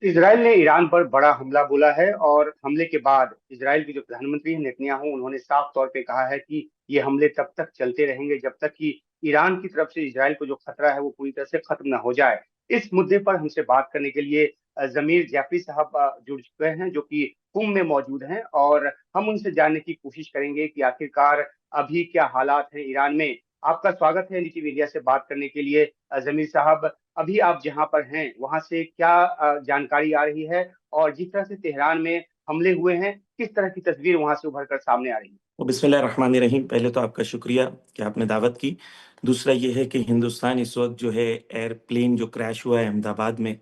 Israel ने Iran पर बड़ा हमला बोला है और हमले के बाद इसराइल के जो प्रधानमंत्री हैं नेतन्याहू, उन्होंने साफ तौर पे कहा है कि ये हमले तब तक चलते रहेंगे जब तक कि ईरान की तरफ से इसराइल को जो खतरा है वो पूरी तरह से खत्म न हो जाए। इस मुद्दे पर हमसे बात करने के लिए जमीर जाफरी साहब जुड़ चुके हैं, जो कि कुम में मौजूद हैं, और हम उनसे जानने की कोशिश करेंगे कि आखिरकार अभी क्या हालात हैं ईरान में। आपका स्वागत है निजी मीडिया से बात करने के लिए जमीर साहब। अभी आप जहां पर हैं वहां से क्या जानकारी आ रही है, और जिस तरह से तेहरान में हमले हुए हैं किस तरह की तस्वीर वहां से उभर कर सामने आ रही है? तो बिस्मिल्लाहिर्रहमानिर्रहीम। पहले तो आपका शुक्रिया कि आपने दावत की। दूसरा ये है कि हिंदुस्तान इस वक्त जो है एयरप्लेन जो क्रैश हुआ है अहमदाबाद में,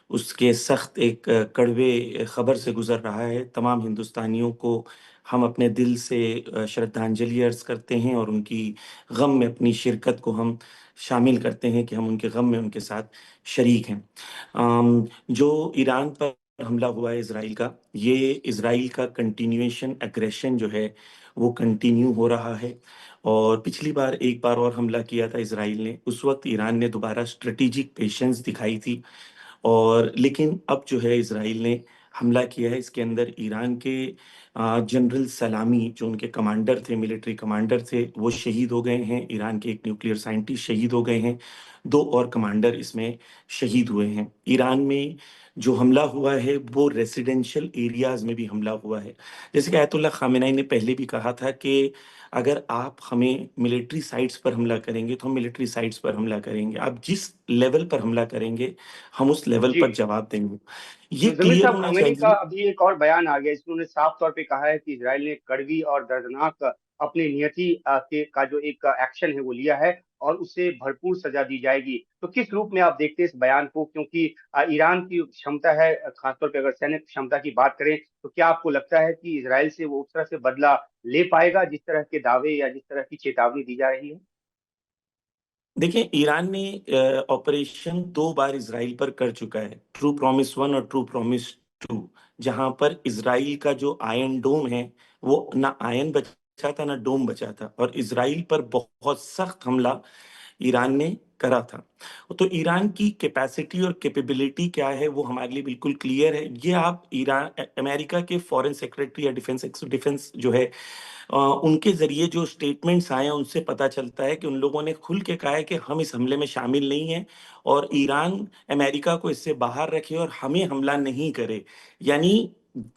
उसके सख्त एक कड़वे खबर से गुजर रहा है। तमाम हिंदुस्तानियों को हम अपने दिल से श्रद्धांजलि अर्ज करते हैं और उनकी गम में अपनी शिरकत को हम शामिल करते हैं कि हम उनके गम में उनके साथ शरीक हैं। जो ईरान पर हमला हुआ है इसराइल का, ये इसराइल का कंटिन्यूएशन एग्रेशन जो है वो कंटिन्यू हो रहा है। और पिछली बार एक बार और हमला किया था इसराइल ने, उस वक्त ईरान ने दोबारा स्ट्रेटेजिक पेशेंस दिखाई थी। और लेकिन अब जो है इसराइल ने हमला किया है, इसके अंदर ईरान के जनरल सलामी जो उनके कमांडर थे, मिलिट्री कमांडर थे, वो शहीद हो गए हैं। ईरान के एक न्यूक्लियर साइंटिस्ट शहीद हो गए हैं। दो और कमांडर इसमें शहीद हुए हैं। ईरान में जो हमला हुआ है वो रेसिडेंशियल एरियाज में भी हमला हुआ है। जैसे कि आयतुल्लाह खामेनी ने पहले भी कहा था कि अगर आप हमें मिलिट्री साइट्स पर हमला करेंगे तो हम मिलिट्री साइट्स पर हमला करेंगे, आप जिस लेवल पर हमला करेंगे हम उस लेवल जी। पर जवाब देंगे। ये तो जमीर क्लियर साहब, होना खमेनी का चाहिए। अभी एक और बयान आ गया, इसमें उन्होंने साफ तौर पे कहा है कि इसराइल ने कड़वी और दर्दनाक अपनी नियति के का जो एक एक्शन है वो लिया है और उसे भरपूर सजा दी जाएगी। तो किस रूप में आप देखते हैं इस बयान को, क्योंकि ईरान की क्षमता है, खासतौर पे अगर सैन्य क्षमता की बात करें, तो क्या आपको लगता है कि इसराइल से वो उस तरह से बदला ले पाएगा जिस तरह के दावे या जिस तरह की चेतावनी दी जा रही है? देखिए, ईरान ने ऑपरेशन दो बार इसराइल पर कर चुका है, ट्रू प्रॉमिस वन और ट्रू प्रॉमिस टू। जहां पर इसराइल का जो आयन डोम है वो ना आयन बचा था ना डोम बचा था, और इसराइल पर बहुत सख्त हमला ईरान ने करा था। तो ईरान की कैपेसिटी और कैपेबिलिटी क्या है वो हमारे लिए बिल्कुल क्लियर है। ये आप ईरान अमेरिका के फॉरेन सेक्रेटरी या डिफेंस डिफेंस जो है उनके जरिए जो स्टेटमेंट्स आए हैं उनसे पता चलता है कि उन लोगों ने खुल के कहा है कि हम इस हमले में शामिल नहीं हैं और ईरान अमेरिका को इससे बाहर रखे और हमें हमला नहीं करे। यानी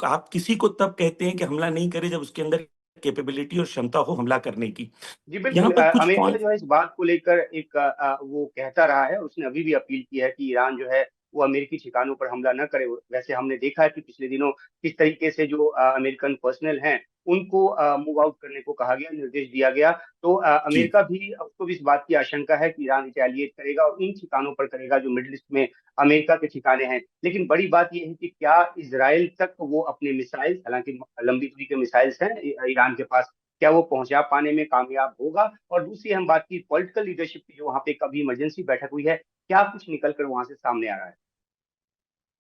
आप किसी को तब कहते हैं कि हमला नहीं करे जब उसके अंदर कैपेबिलिटी और क्षमता हो हमला करने की। जी यहाँ बिल्कुल। पर कुछ अमेरिका पॉइंट। जो है इस बात को लेकर एक वो कहता रहा है, उसने अभी भी अपील की है कि ईरान जो है वो अमेरिकी ठिकानों पर हमला न करे। वैसे हमने देखा है कि पिछले दिनों किस तरीके से जो अमेरिकन पर्सनल हैं उनको मूव आउट करने को कहा गया, निर्देश दिया गया। तो जी, अमेरिका भी, उसको भी इस बात की आशंका है कि ईरान रिटेलिएट करेगा और इन ठिकानों पर करेगा जो मिडिल ईस्ट में अमेरिका के ठिकाने हैं। लेकिन बड़ी बात यह है कि क्या इसराइल तक वो अपने मिसाइल, हालांकि लंबी दूरी के मिसाइल्स हैं ईरान के पास, क्या वो पहुंचा पाने में कामयाब होगा? और दूसरी हम बात की पॉलिटिकल लीडरशिप की, जो वहां पे कभी इमरजेंसी बैठक हुई है, क्या कुछ निकल कर वहां से सामने आ रहा है?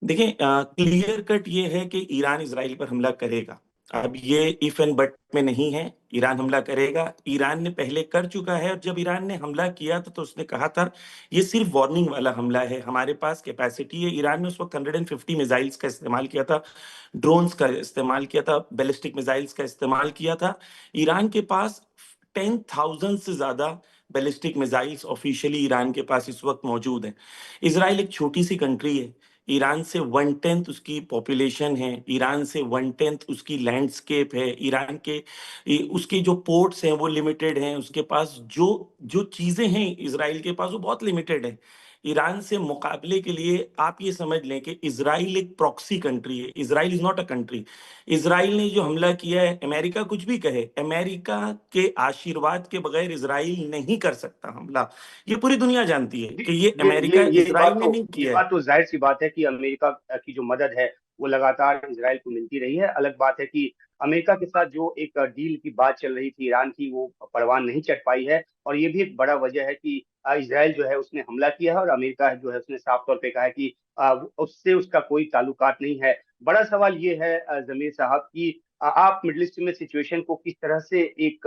देखिए, क्लियर कट ये है कि ईरान इसराइल पर हमला करेगा। अब ये इफ एंड बट में नहीं है, ईरान हमला करेगा। ईरान ने पहले कर चुका है और जब ईरान ने हमला किया था तो उसने कहा था ये सिर्फ वार्निंग वाला हमला है, हमारे पास कैपेसिटी है। ईरान ने उस वक्त 150 मिसाइल्स का इस्तेमाल किया था, ड्रोन्स का इस्तेमाल किया था, बैलिस्टिक मिसाइल्स का इस्तेमाल किया था। ईरान के पास 10,000 से ज्यादा बैलिस्टिक मिसाइल्स ऑफिशियली ईरान के पास इस वक्त मौजूद हैं। इसराइल एक छोटी सी कंट्री है, ईरान से 1/10 उसकी पॉपुलेशन है, ईरान से 1/10 उसकी लैंडस्केप है, ईरान के उसके जो पोर्ट्स हैं वो लिमिटेड हैं, उसके पास जो जो चीजें हैं इसराइल के पास वो बहुत लिमिटेड है। ईरान से मुकाबले के लिए आप ये समझ लें कि इसराइल एक प्रॉक्सी कंट्री है, Israel is not a country. Israel ने जो हमला किया है, अमेरिका कुछ भी कहे, अमेरिका के आशीर्वाद के बगैर इसराइल नहीं कर सकता हमला। ये पूरी दुनिया जानती है जी, कि ये अमेरिका इसराइल ने नहीं ये किया है। बात तो जाहिर सी बात है कि अमेरिका की जो मदद है वो लगातार इसराइल को मिलती रही है। अलग बात है कि अमेरिका के साथ जो एक डील की बात चल रही थी ईरान की, वो परवान नहीं चढ़ पाई है, और ये भी एक बड़ा वजह है कि इसराइल जो है उसने हमला किया है और अमेरिका जो है उसने साफ तौर पे कहा है कि उससे उसका कोई ताल्लुकात नहीं है। बड़ा सवाल ये है जमीर साहब कि आप मिडिल ईस्ट में सिचुएशन को किस तरह से एक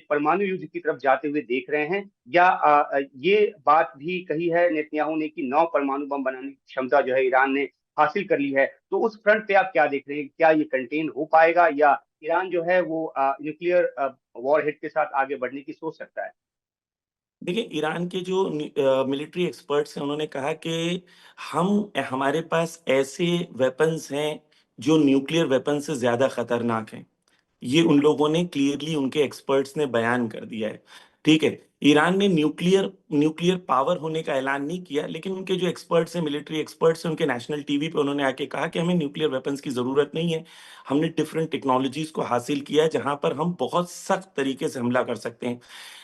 परमाणु युद्ध की तरफ जाते हुए देख रहे हैं, या ये बात भी कही है नेतन्याहू ने कि 9 परमाणु बम बनाने की क्षमता जो है ईरान ने हासिल कर ली है। तो उस फ्रंट पे आप क्या देख रहे हैं, क्या ये कंटेन हो पाएगा, या ईरान जो है वो न्यूक्लियर वॉर हेड के साथ आगे बढ़ने की सोच सकता है? देखिए, ईरान के जो मिलिट्री एक्सपर्ट्स हैं, उन्होंने कहा कि हमारे पास ऐसे वेपन्स हैं, जो न्यूक्लियर वेपन से ज़्यादा खतरनाक हैं। ये उन लोगों ने क्लियरली उनके एक्सपर्ट्स ने बयान कर दिया है, ठीक है? ईरान ने न्यूक्लियर पावर होने का ऐलान नहीं किया, लेकिन उनके जो एक्सपर्ट्स हैं, मिलिट्री एक्सपर्ट्स हैं, उनके नेशनल टीवी पे उन्होंने आके कहा कि हमें न्यूक्लियर वेपन्स की ज़रूरत नहीं है। हमने डिफरेंट टेक्नोलॉजीज़ को हासिल किया है, जहाँ पर हम बहुत सख्त तरीके से हमला कर सकते हैं।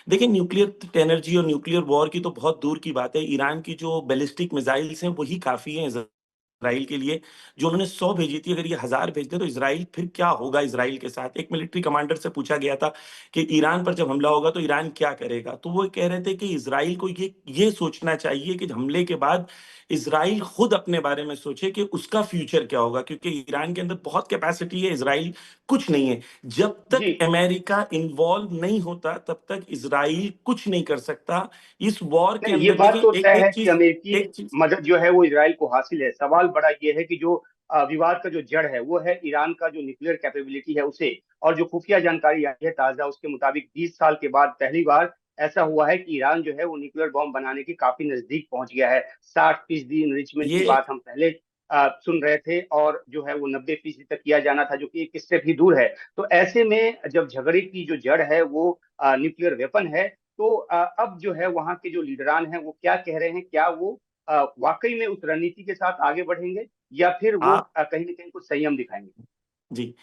देखिए, न्यूक्लियर एनर्जी और न्यूक्लियर वॉर की तो बहुत दूर की बात है। ईरान की जो बैलिस्टिक मिसाइल्स हैं, वही काफ़ी हैं इज़राइल के लिए। जो उन्होंने 100 भेजी थी, अगर ये 1000 भेज दें, तो इज़राइल फिर क्या होगा इज़राइल के साथ? एक मिलिट्री कमांडर से पूछा गया था कि ईरान पर जब हमला होगा, तो ईरान क्या करेगा? तो वो कह रहे थे कि इज़राइल को ये सोचना चाहिए कि हमले के बाद इज़राइल खुद अपने बारे में सोचे कि उसका फ्यूचर क्या होगा, क्योंकि ईरान के अंदर बहुत कैपेसिटी है, इज़राइल कुछ नहीं है। जब जी। तक अमेरिका इन्वॉल्व नहीं होता, तब तक इज़राइल कुछ नहीं कर सकता। इस वॉर के नहीं, ये अंदर बात देखिए, तो तय है कि अमेरिकी एक चीज़ मदद जो है वो इसराइल को हासिल है। सवाल बड़ा ये है कि जो विवाद का जो जड़ है वो है ईरान का जो न्यूक्लियर कैपेबिलिटी है उसे। और जो खुफिया जानकारी आई है ताजा, उसके मुताबिक 20 साल के बाद पहली बार ऐसा हुआ है कि ईरान जो है वो न्यूक्लियर बॉम्ब बनाने के काफी नजदीक पहुंच गया है। 60% इनरिचमेंट की ये बात हम पहले सुन रहे थे, और जो है वो 90% तक किया जाना था, जो कि एक इससे भी दूर है। तो ऐसे में जब झगड़े की जो जड़ है वो न्यूक्लियर वेपन है, तो अब जो है वहां के जो लीडरान हैं वो क्या कह रहे हैं, क्या वो वाकई में उस रणनीति के साथ आगे बढ़ेंगे, या फिर वो आप कहीं ना कहीं कुछ संयम दिखाएंगे? जी,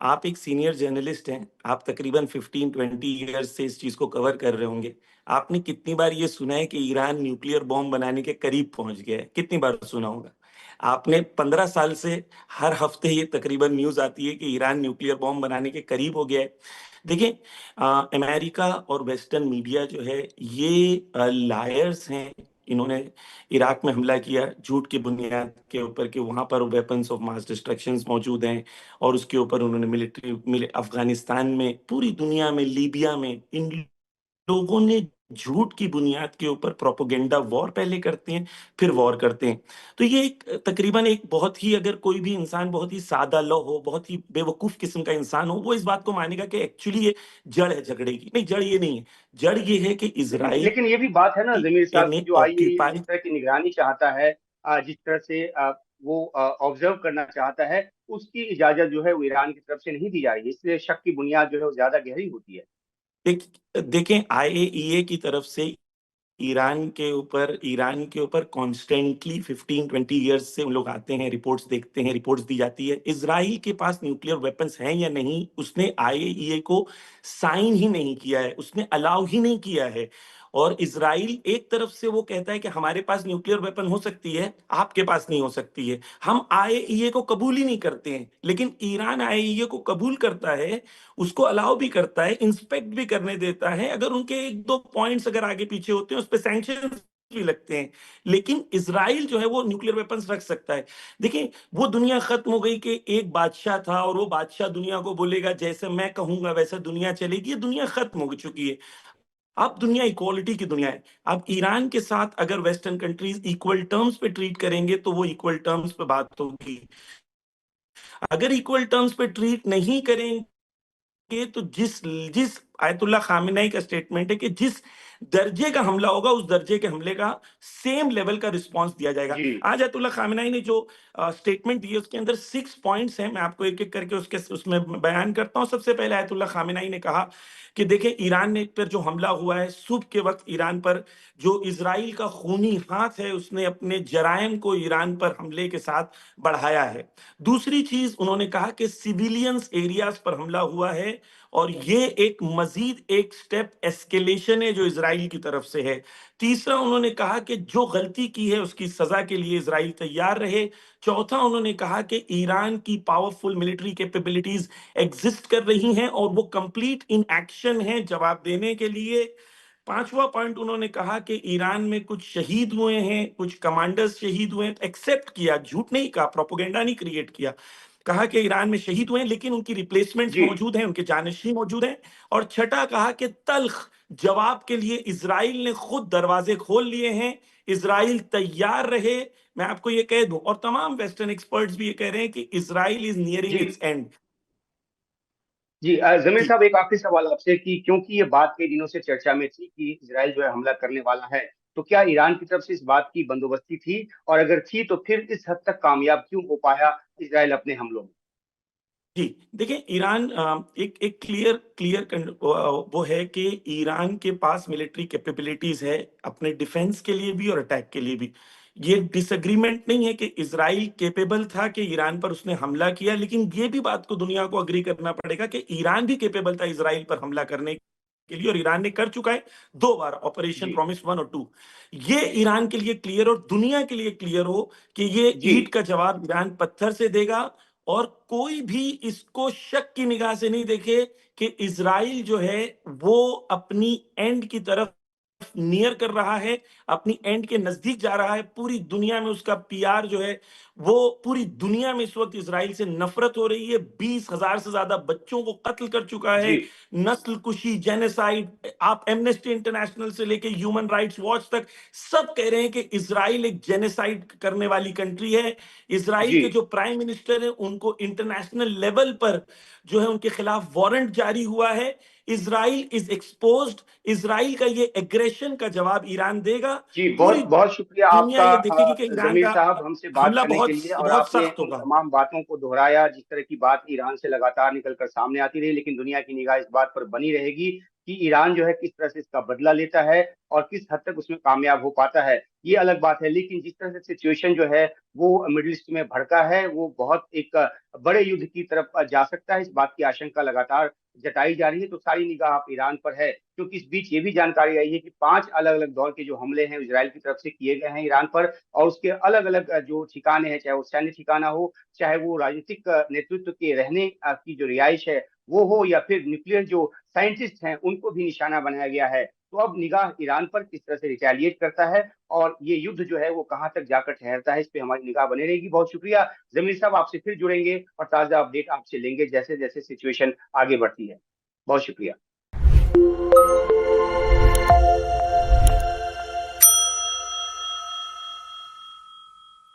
आप एक सीनियर जर्नलिस्ट हैं, आप तकरीबन 15-20 ईयर्स से इस चीज़ को कवर कर रहे होंगे। आपने कितनी बार ये सुना है कि ईरान न्यूक्लियर बॉम्ब बनाने के करीब पहुँच गया है? कितनी बार सुना होगा? आपने 15 साल से हर हफ्ते ये तकरीबन न्यूज़ आती है कि ईरान न्यूक्लियर बॉम्ब बनाने के करीब हो गया है। देखिए, अमेरिका और वेस्टर्न मीडिया जो है, ये लायर्स हैं। इन्होंने इराक में हमला किया झूठ की बुनियाद के ऊपर कि वहाँ पर वेपन्स ऑफ मास डिस्ट्रक्शंस मौजूद हैं, और उसके ऊपर उन्होंने अफ़गानिस्तान में, पूरी दुनिया में, लीबिया में, इन लोगों ने झूठ की बुनियाद के ऊपर प्रोपेगेंडा वॉर पहले करते हैं, फिर वॉर करते हैं। तो ये एक तकरीबन एक बहुत ही, अगर कोई भी इंसान बहुत ही सादा लौह हो, बहुत ही बेवकूफ़ किस्म का इंसान हो, वो इस बात को मानेगा कि एक्चुअली ये जड़ है झगड़े की। नहीं, जड़ ये नहीं है। जड़ ये है कि लेकिन इज़राइल लेकिन ये भी बात है ना जमीर साहब ने की, जो आईएईए ऑक्यूपाई जिस तरह की निगरानी चाहता है, जिस तरह से वो ऑब्जर्व करना चाहता है, उसकी इजाजत जो है वो ईरान की तरफ से नहीं दी जा रही है। इसलिए शक की बुनियाद जो है वो ज्यादा गहरी होती है। देखें, आईएईए की तरफ से ईरान के ऊपर कॉन्स्टेंटली 15-20 ईयर्स से उन लोग आते हैं, रिपोर्ट्स देखते हैं, रिपोर्ट्स दी जाती है। इज़राइल के पास न्यूक्लियर वेपन्स हैं या नहीं, उसने आईएईए को साइन ही नहीं किया है, उसने अलाउ ही नहीं किया है। और इज़राइल एक तरफ से वो कहता है कि हमारे पास न्यूक्लियर वेपन हो सकती है, आपके पास नहीं हो सकती है। हम आईएईए को कबूल ही नहीं करते हैं, लेकिन ईरान आईएईए को कबूल करता है, उसको अलाउ भी करता है, इंस्पेक्ट भी करने देता है। अगर उनके 1-2 पॉइंट्स अगर आगे पीछे होते हैं, उस पे सैंक्शंस भी लगते हैं। लेकिन इज़राइल जो है वो न्यूक्लियर वेपन्स रख सकता है। देखिए, वो दुनिया खत्म हो गई कि एक बादशाह था और वो बादशाह दुनिया को बोलेगा जैसे मैं कहूँगा वैसे दुनिया चलेगी। ये दुनिया खत्म हो चुकी है। अब दुनिया इक्वालिटी की दुनिया है। अब ईरान के साथ अगर वेस्टर्न कंट्रीज़ इक्वल टर्म्स पे ट्रीट करेंगे, तो वो इक्वल टर्म्स पे बात होगी। अगर इक्वल टर्म्स पे ट्रीट नहीं करेंगे, के तो जिस जिस आयतुल्लाह खामेनेई का स्टेटमेंट है कि जिस दर्जे का हमला होगा, उस दर्जे के हमले का सेम लेवल का रिस्पांस दिया जाएगा। जी। आज आयतुल्लाह खामेनेई ने जो स्टेटमेंट दी है, उसके अंदर 6 पॉइंट्स हैं। मैं आपको एक-एक करके उसके उसमें बयान करता हूँ। सबसे पहले आयतुल्लाह खामेनेई ने कहा कि देखिए, ईरान ने पर जो हमला हुआ है, सुबह के वक़्त ईरान पर जो इज़राइल का खूनी हाथ है, उसने अपने जराइम को ईरान पर हमले के साथ बढ़ाया है। दूसरी चीज़ उन्होंने कहा कि सिविलियंस एरियाज़ पर हमला हुआ है, और ये एक मज़ीद एक स्टेप एस्केलेशन है जो इज़राइल की तरफ से है। तीसरा, उन्होंने कहा कि जो गलती की है उसकी सज़ा के लिए इज़राइल तैयार रहे। चौथा, उन्होंने कहा कि ईरान की पावरफुल मिलिट्री कैपेबिलिटीज़ एग्ज़िस्ट कर रही हैं और वो कंप्लीट इन एक्शन हैं जवाब देने के लिए। पाँचवाँ पॉइंट, उन्होंने कहा कि ईरान में कुछ शहीद हुए हैं, कुछ कमांडर्स शहीद हुए हैं, एक्सेप्ट किया, झूठ नहीं कहा, प्रोपेगेंडा नहीं क्रिएट किया। कहा कि ईरान में शहीद हुए हैं लेकिन उनकी रिप्लेसमेंट्स जी मौजूद हैं, उनके जानशीन मौजूद हैं। और छठा कहा कि तल्ख जवाब के लिए इजराइल ने खुद दरवाजे खोल लिए हैं, इजराइल तैयार रहे। मैं आपको ये कह दूं, और तमाम वेस्टर्न एक्सपर्ट्स भी ये कह रहे हैं कि इजराइल इज नियरिंग जी इट्स एंड। जी जमीर जी साहब, एक आखिरी सवाल आपसे कि क्योंकि ये बात कई दिनों से चर्चा में थी कि इजराइल जो है हमला करने वाला है, तो क्या ईरान की तरफ से इस बात की बंदोबस्ती थी, और अगर थी तो फिर इस हद तक कामयाब क्यों हो पाया इजराइल अपने हमलों में? जी, देखिए ईरान एक एक क्लियर क्लियर वो है कि ईरान के पास मिलिट्री कैपेबिलिटीज है अपने डिफेंस के लिए भी और अटैक के लिए भी। ये डिसएग्रीमेंट नहीं है कि इजराइल कैपेबल था कि ईरान पर उसने हमला किया, लेकिन ये भी बात को दुनिया को अग्री करना पड़ेगा कि ईरान भी कैपेबल था इजराइल पर हमला करने के लिए, और ईरान ने कर चुका है 2 बार, ऑपरेशन जी प्रॉमिस 1 और 2। ये ईरान के लिए क्लियर और दुनिया के लिए क्लियर हो कि ये जी ईंट का जवाब ईरान पत्थर से देगा। और कोई भी इसको शक की निगाह से नहीं देखे कि इजराइल जो है वो अपनी एंड की तरफ नियर कर रहा है, अपनी एंड के नजदीक जा रहा है। पूरी दुनिया में उसका पीआर जो है, वो पूरी दुनिया में इस वक्त इसराइल से नफरत हो रही है। 20,000 से ज्यादा बच्चों को कत्ल कर चुका जी है, नस्ल कुशी, जेनेसाइड। आप एमनेस्टी इंटरनेशनल से लेके ह्यूमन राइट्स वॉच तक सब कह रहे हैं कि इसराइल एक जेनेसाइड करने वाली कंट्री है। इसराइल जी के जो प्राइम मिनिस्टर है उनको इंटरनेशनल लेवल पर जो है उनके खिलाफ वारंट जारी हुआ है। Israel is exposed. इसराइल का ये एग्रेशन का जवाब ईरान देगा। जी, पूरी बहुत बहुत शुक्रिया दुनिया आपका ये देखेगी कि ईरान जमीर का साहब, हमसे बात हमला करने के बहुत लिए, और बहुत आपने सख्त उन होगा। तमाम बातों को दोहराया जिस तरह की बात ईरान से लगातार निकलकर सामने आती रही, लेकिन दुनिया की निगाह इस बात पर बनी रहेगी कि ईरान जो है किस तरह से इसका बदला लेता है और किस हद तक उसमें कामयाब हो पाता है। ये अलग बात है, लेकिन जिस तरह से सिचुएशन जो है वो मिडिल ईस्ट में भड़का है, वो बहुत एक बड़े युद्ध की तरफ जा सकता है, इस बात की आशंका लगातार जताई जा रही है। तो सारी निगाह आप ईरान पर है, क्योंकि इस बीच ये भी जानकारी आई है कि 5 अलग अलग दौर के जो हमले हैं इजराइल की तरफ से किए गए हैं ईरान पर, और उसके अलग अलग जो ठिकाने हैं, चाहे वो सैन्य ठिकाना हो, चाहे वो राजनीतिक नेतृत्व के रहने की जो रिहाइश है वो हो, या फिर न्यूक्लियर जो साइंटिस्ट हैं उनको भी निशाना बनाया गया है। तो अब निगाह ईरान पर किस तरह से रिटेलिएट करता है और ये युद्ध जो है वो कहां तक जाकर ठहरता है, इस पे हमारी निगाह बनी रहेगी। बहुत शुक्रिया जमीर साहब, आपसे फिर जुड़ेंगे और ताजा अपडेट आपसे लेंगे जैसे जैसे सिचुएशन आगे बढ़ती है। बहुत शुक्रिया।